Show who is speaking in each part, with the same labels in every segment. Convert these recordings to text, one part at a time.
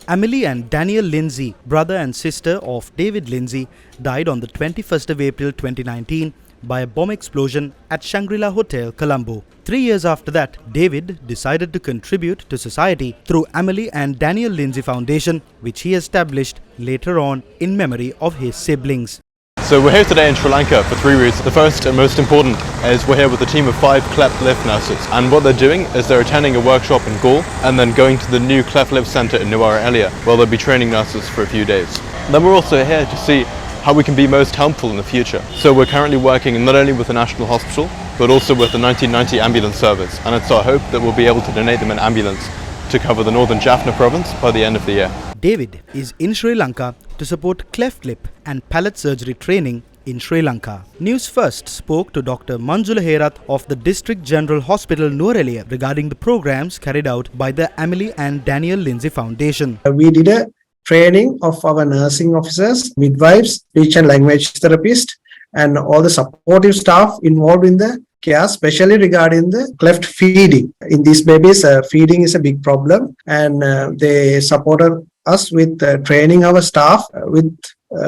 Speaker 1: Emily and Daniel Linsey, brother and sister of David Linsey, died on the 21st of April 2019 by a bomb explosion at Shangri-La Hotel, Colombo. 3 years after that, David decided to contribute to society through Emily and Daniel Linsey Foundation, which he established later on in memory of his siblings.
Speaker 2: So we're here today in Sri Lanka for 3 reasons. The first and most important is we're here with a team of 5 cleft lip nurses, and what they're doing is they're attending a workshop in Gaul and then going to the new cleft lip centre in Nuwara Elia, where they'll be training nurses for a few days. Then we're also here to see how we can be most helpful in the future. So we're currently working not only with the National Hospital but also with the 1990 ambulance service, and it's our hope that we'll be able to donate them an ambulance to cover the northern Jaffna province by the end of the year.
Speaker 1: David is in Sri Lanka to support cleft lip and palate surgery training in Sri Lanka. News First spoke to Dr. Manjula Herath of the District General Hospital Nuwara regarding the programs carried out by the Emily and Daniel Linsey Foundation.
Speaker 3: We did a training of our nursing officers, midwives, speech and language therapists, and all the supportive staff involved in the care, especially regarding the cleft feeding. In these babies, feeding is a big problem, and they supported us with training our staff with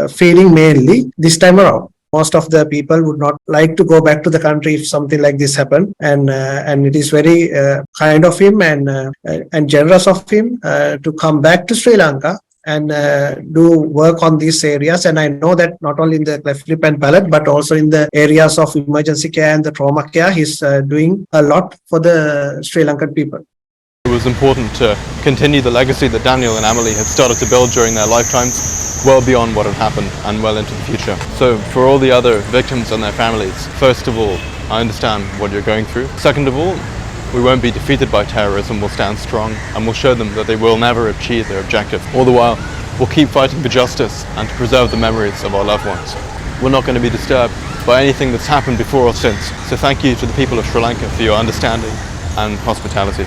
Speaker 3: feeding mainly this time around. Most of the people would not like to go back to the country if something like this happened, and it is very kind of him and generous of him to come back to Sri Lanka and do work on these areas. And I know that not only in the cleft lip and palate, but also in the areas of emergency care and the trauma care, he's doing a lot for the Sri Lankan people.
Speaker 2: It was important to continue the legacy that Daniel and Emily had started to build during their lifetimes, well beyond what had happened and well into the future. So for all the other victims and their families, first of all, I understand what you're going through. Second of all, we won't be defeated by terrorism, we'll stand strong and we'll show them that they will never achieve their objective. All the while, we'll keep fighting for justice and to preserve the memories of our loved ones. We're not going to be disturbed by anything that's happened before or since. So thank you to the people of Sri Lanka for your understanding and hospitality.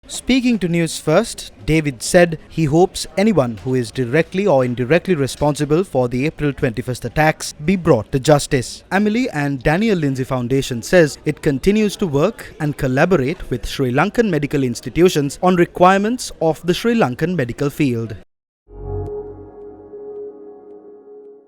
Speaker 1: Speaking to News First, David said he hopes anyone who is directly or indirectly responsible for the April 21st attacks be brought to justice. Emily and Daniel Linsey Foundation says it continues to work and collaborate with Sri Lankan medical institutions on requirements of the Sri Lankan medical field.